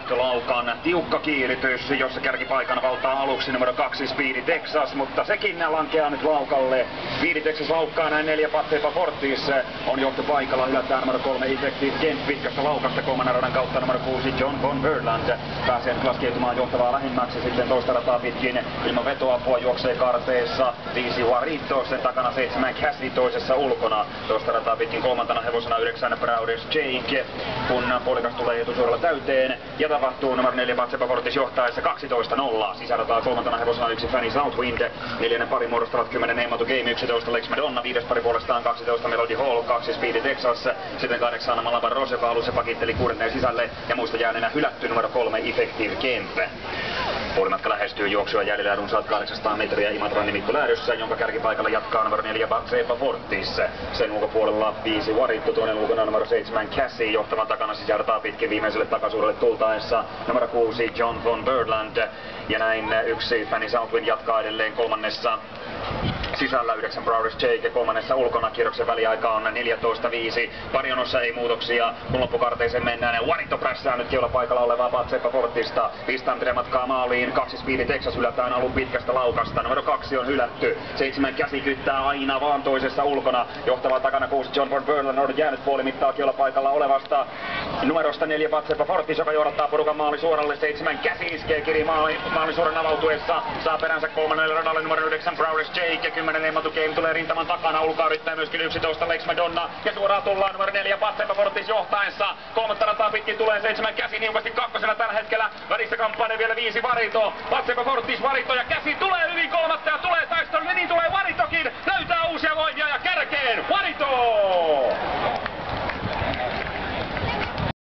lähtölaukan tiukka kiiritys, jossa kärkipaikan valtaa aluksi numero 2 Speedy Texas, mutta sekin lankeaa nyt laukalle. Speedy Texas laukkaa näin 4 Patsepa Fortis on johtopaikalla, hylätään numero 3 Effective Kent pitkästä laukasta kolmannen radan kautta numero 6 John von Birdland pääsee nyt laskeutumaan johtavaa lähimmäksi sitten toista rataa pitkin ilman vetoapua juoksee karteessa 5 Juarito, sen takana 7 Cassie toisessa ulkona toista rataa pitkin kolmantena hevosena 9 Browders Jake, kun puolikas tulee etusuoralla täyteen ja tapahtuu numero 4 Patsepa Fortis johtaessa 12-0 sisärataa kolmantena hevosena 1 Fanny Southwind, neljännen pari muodostavat 10 Name to Game 11 Lex Madonna, viides pari puolestaan 12 Melody Hall, 2 Speedy Texas, sitten 8 Malabar Rosepa alussa pakitteli 6 sisälle ja muista jääneenä hylätty numero 3 Effective Kemp. Puolimatka lähestyy, juoksua jäljellä runsaat 800 metriä Imatran nimikko lähdössä, jonka kärkipaikalla jatkaa numero 4 Patsepa Fortis. Sen ulkopuolella 5 Juarito, toinen ulkona numero 7 Cassie, johtavan takana sisärtaa pitkin viimeiselle takasuudelle tultaessa numero 6 John von Birdland. Ja näin 1 Fanny Southwind jatkaa edelleen kolmannessa sisällä 9 Browders Jake, kolmannessa ulkona kierroksen väliaika on 14.5. Parionossa ei muutoksia, kun loppukarteeseen mennään. Juarito prässää nyt keulapaikalla olevaa Patsepa Fortista. Pistantre matkaa maaliin, 2 Speedy Texas hylätään alun pitkästä laukasta. Numero 2 on hylätty. 7 Cassie kyttää aina vaan toisessa ulkona. Johtava takana 6 John von Birdland on jäänyt puolimittaa keulapaikalla olevasta numerosta 4 Patsepa Fortis, joka johdattaa porukan maali suoralle. 7 Cassie iskee kiri maalisuoran avautuessa. Saa peränsä kolmannelle radalle numero 9 Browders Jake. 10 Name to Game tulee rintaman takana. Ulkoa yrittää myöskin 11 Lex Madonna. Ja suoraan tullaan numero 4 Patsepa Fortis johtaessa. Kolmatta rataa pitkin tulee 7 Cassie niukasti kakkosena tällä hetkellä. Välissä kamppainen vielä 5 Juarito. Patsepa Fortis, Juarito ja Cassie tulee hyvin kolmatta ja tulee taistelu. Ja niin tulee Juaritokin. Löytää uusia voimia ja kärkeen Juarito!